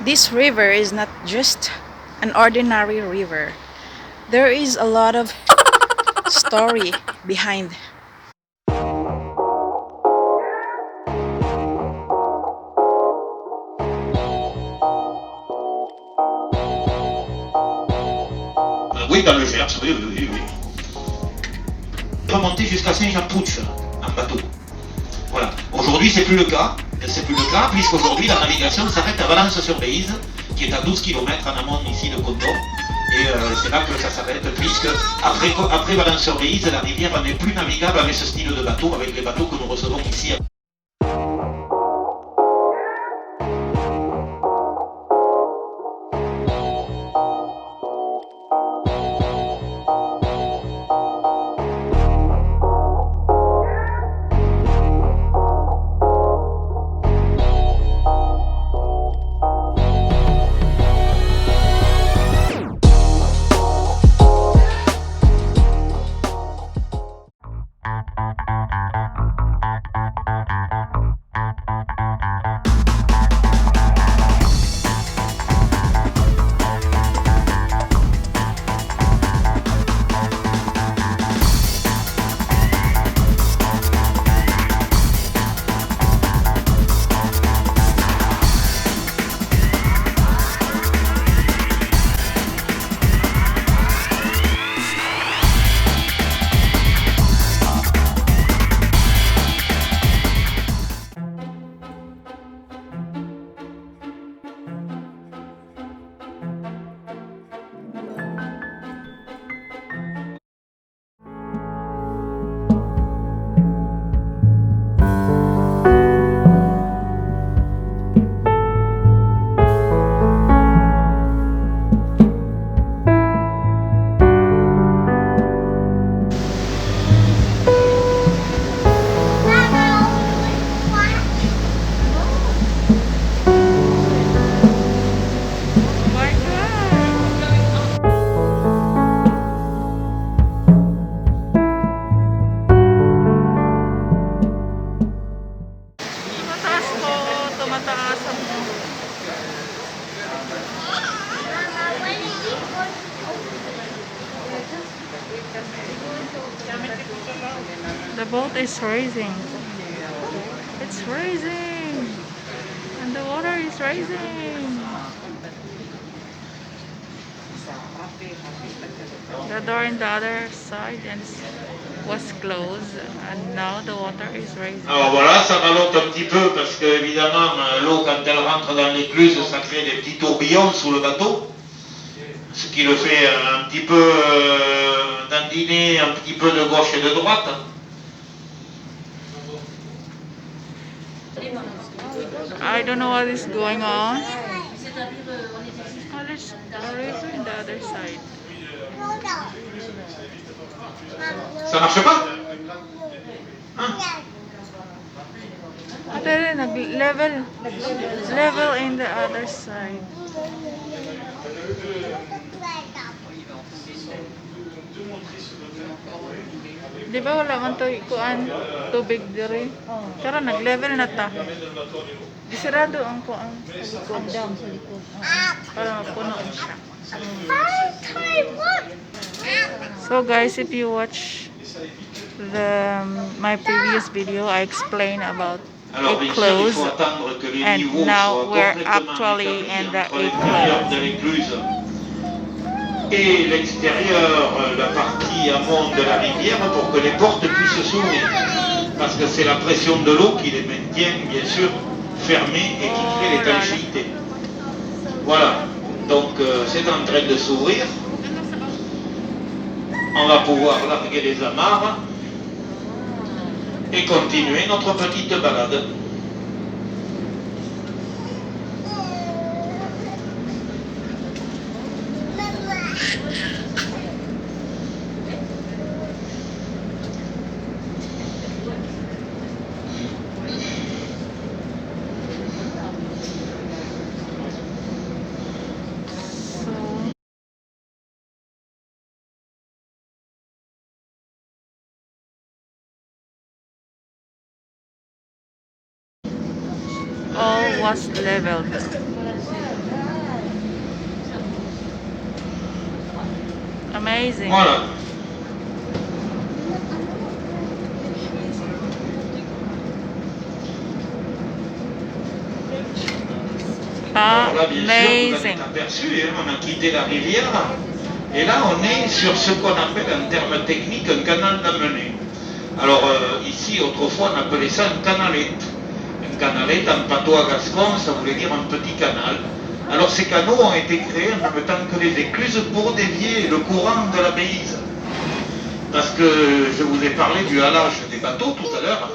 this river is not just an ordinary river. There is a lot of story behind. Oui, dans le Gers, oui, oui, oui. Remonter jusqu'à Saint-Jean-Pouch en bateau. Voilà. Aujourd'hui, c'est plus le cas. C'est plus le cas, puisqu'aujourd'hui, la navigation s'arrête à Valence-sur-Bèze, qui est à 12 km en amont ici de Condom. Et c'est là que ça s'arrête, puisque après Valence-sur-Bèze, la rivière n'est plus navigable avec ce style de bateau, avec les bateaux que nous recevons ici. Tumataas po, tumataas ang the boat is rising. It's rising. And the water is rising. The door in the other side was closed and now the water is rising. Alors voilà, ça ralente un petit peu parce que évidemment l'eau quand elle rentre dans l'écluse, ça crée des petits tourbillons sous le bateau, ce qui le fait un petit peu dandiner, un petit peu de gauche et de droite. I don't know what is going on. Oh, there's a river in the other side. Ça marche pas? Hein? Ah, there, level in the other side. Di ba wala man to kuan tubig diri? Pero nag-level na ta. Isarado ang kuan sa likod. Para mapuno siya. So guys, if you watch my previous video, I explained about Alors, it bien sûr, il closed, faut attendre que les and niveaux now soient we're complètement actually établis in the entre it l'intérieur de closed. l'écluse et l'extérieur, la partie amont de la rivière, pour que les portes puissent s'ouvrir. Parce que c'est la pression de l'eau qui les maintient, bien sûr, fermés et qui crée l'étanchéité. Voilà, donc c'est en train de s'ouvrir. On va pouvoir larguer les amarres et continuer notre petite balade. All was leveled. Amazing. Voilà. Alors là, bien sûr, vous avez Amazing. aperçu, hein, on a quitté la rivière. Et là, on est sur ce qu'on appelle en termes techniques un canal d'amenée. Alors ici, autrefois, on appelait ça un canalette. Un canalette, en patois gascon, ça voulait dire un petit canal. Alors ces canaux ont été créés en même temps que les écluses pour dévier le courant de la Béise. Parce que je vous ai parlé du halage des bateaux tout à l'heure.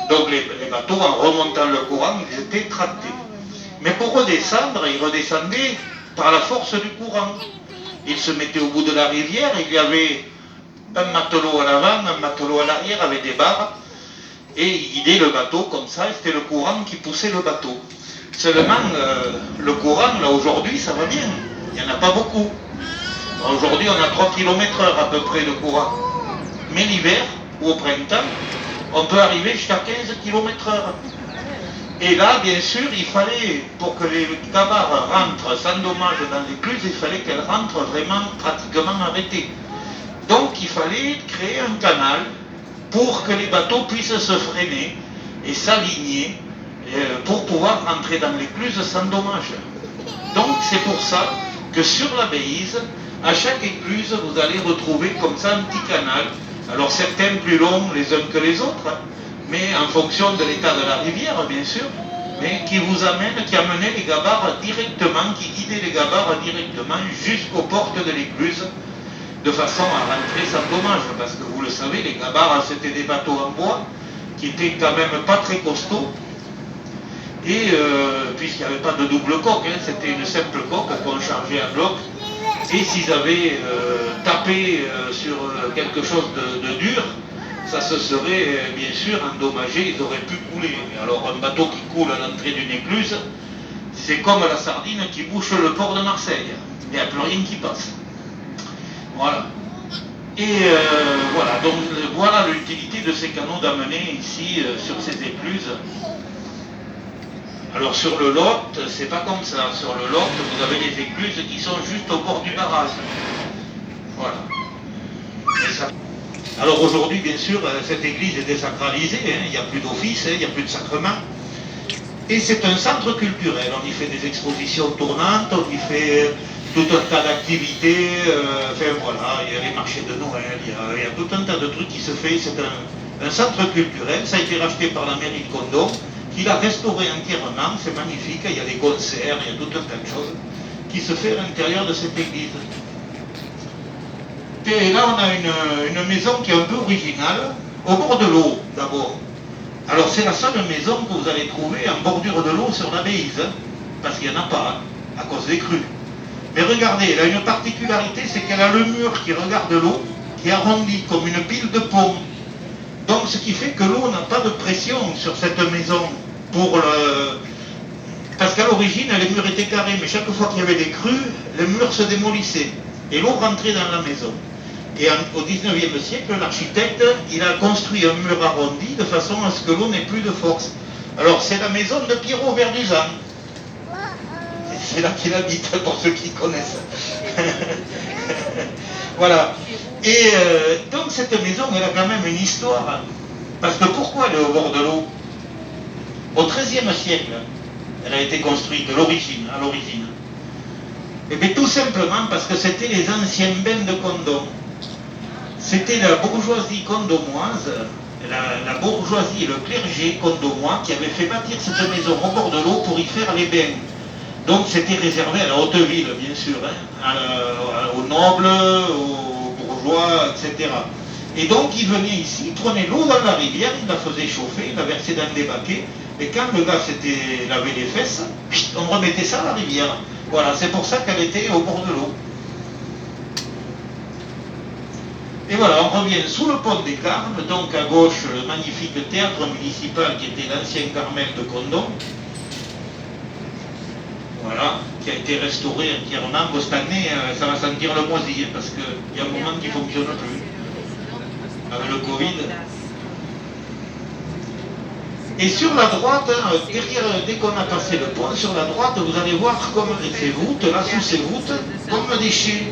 Donc les bateaux, en remontant le courant, ils étaient tractés. Mais pour redescendre, ils redescendaient par la force du courant. Ils se mettaient au bout de la rivière, il y avait un matelot à l'avant, un matelot à l'arrière avec des barres, et ils guidaient le bateau comme ça, et c'était le courant qui poussait le bateau. Seulement, le courant, là aujourd'hui, ça va bien, il n'y en a pas beaucoup. Aujourd'hui, on a 3 km/h à peu près de courant. Mais l'hiver, ou au printemps, on peut arriver jusqu'à 15 km/h. Et là, bien sûr, il fallait, pour que les gabarres rentrent sans dommage dans l'écluse, il fallait qu'elles rentrent vraiment pratiquement arrêtées. Donc il fallait créer un canal pour que les bateaux puissent se freiner et s'aligner pour pouvoir rentrer dans l'écluse sans dommage. Donc c'est pour ça que sur la Béise, à chaque écluse, vous allez retrouver comme ça un petit canal. Alors certains plus longs les uns que les autres, mais en fonction de l'état de la rivière, bien sûr, mais qui vous amène, qui amenait les gabarres directement, qui guidait les gabarres directement jusqu'aux portes de l'écluse, de façon à rentrer sans dommage, parce que vous le savez, les gabarres, c'était des bateaux en bois, qui étaient quand même pas très costauds, et puisqu'il n'y avait pas de double coque, hein, c'était une simple coque qu'on chargeait à bloc, et s'ils avaient tapé sur quelque chose de dur, ça se serait bien sûr endommagé, ils auraient pu couler. Alors un bateau qui coule à l'entrée d'une écluse, c'est comme la sardine qui bouche le port de Marseille. Il n'y a plus rien qui passe. Voilà. Et voilà, donc voilà l'utilité de ces canaux d'amener ici sur ces écluses. Alors sur le Lot, c'est pas comme ça. Sur le Lot, vous avez les écluses qui sont juste au bord du barrage. Voilà. Et ça... Alors aujourd'hui, bien sûr, cette église est désacralisée, hein, il n'y a plus d'office, hein, il n'y a plus de sacrement. Et c'est un centre culturel, on y fait des expositions tournantes, on y fait tout un tas d'activités, enfin voilà, il y a les marchés de Noël, il y a tout un tas de trucs qui se fait, c'est un centre culturel, ça a été racheté par la mairie de Condom, qui l'a restauré entièrement, c'est magnifique, il y a des concerts, il y a tout un tas de choses qui se fait à l'intérieur de cette église. Et là, on a une maison qui est un peu originale, au bord de l'eau, d'abord. Alors, c'est la seule maison que vous allez trouver en bordure de l'eau sur la Béise, hein, parce qu'il n'y en a pas, hein, à cause des crues. Mais regardez, elle a une particularité, c'est qu'elle a le mur qui regarde l'eau, qui est arrondi comme une pile de pommes. Donc, ce qui fait que l'eau n'a pas de pression sur cette maison pour le... Parce qu'à l'origine, les murs étaient carrés, mais chaque fois qu'il y avait des crues, les murs se démolissaient et l'eau rentrait dans la maison. Et au 19e siècle, l'architecte, il a construit un mur arrondi de façon à ce que l'eau n'ait plus de force. Alors c'est la maison de Pierrot Verduzan. C'est là qu'il habite, pour ceux qui connaissent. Voilà. Et donc cette maison, elle a quand même une histoire. Parce que pourquoi elle est au bord de l'eau? Au XIIIe siècle, elle a été construite de l'origine, à l'origine. Et bien tout simplement parce que c'était les anciens bains de Condom. C'était la bourgeoisie condomoise, la bourgeoisie et le clergé condomois qui avaient fait bâtir cette maison au bord de l'eau pour y faire les bains. Donc c'était réservé à la haute ville, bien sûr, hein, aux nobles, aux bourgeois, etc. Et donc ils venaient ici, ils prenaient l'eau dans la rivière, ils la faisaient chauffer, ils la versaient dans des baquets, et quand le gars s'était lavé les fesses, on remettait ça à la rivière. Voilà, c'est pour ça qu'elle était au bord de l'eau. Et voilà, on revient sous le pont des Carmes, donc à gauche le magnifique théâtre municipal qui était l'ancien Carmel de Condom. Voilà, qui a été restauré entièrement. Bon, cette année, ça va sentir le moisi, parce qu'il y a un moment qui ne fonctionne plus, avec le Covid. Et sur la droite, derrière, dès qu'on a passé le pont, sur la droite, vous allez voir comme ces voûtes, là, sous ces voûtes, comme des chais.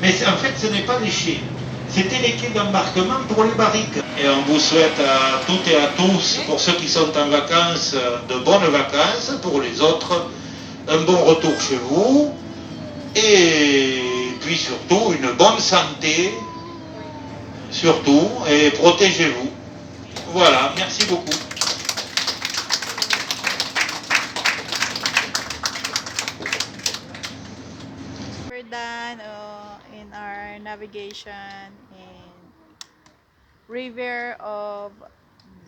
Mais en fait, ce n'est pas des Chines. C'était les quais d'embarquement pour les barriques. Et on vous souhaite à toutes et à tous, pour ceux qui sont en vacances, de bonnes vacances. Pour les autres, un bon retour chez vous. Et puis surtout, une bonne santé. Surtout. Et protégez-vous. Voilà, merci beaucoup. We're done in our navigation in River of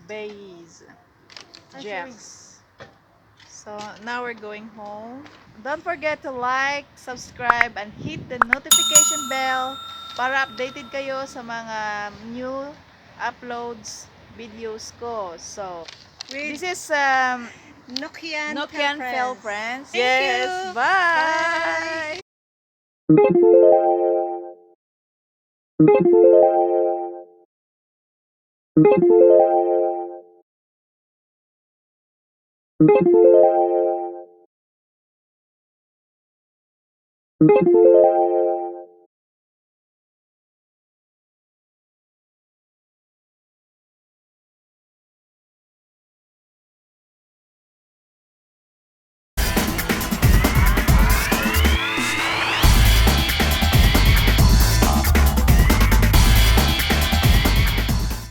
Bays, Jeffs. So now we're going home. Don't forget to like, subscribe, and hit the notification bell para updated kayo sa mga new uploads videos ko. So, this is Nokian Fell Friends. Thank Yes, you. bye! Bye.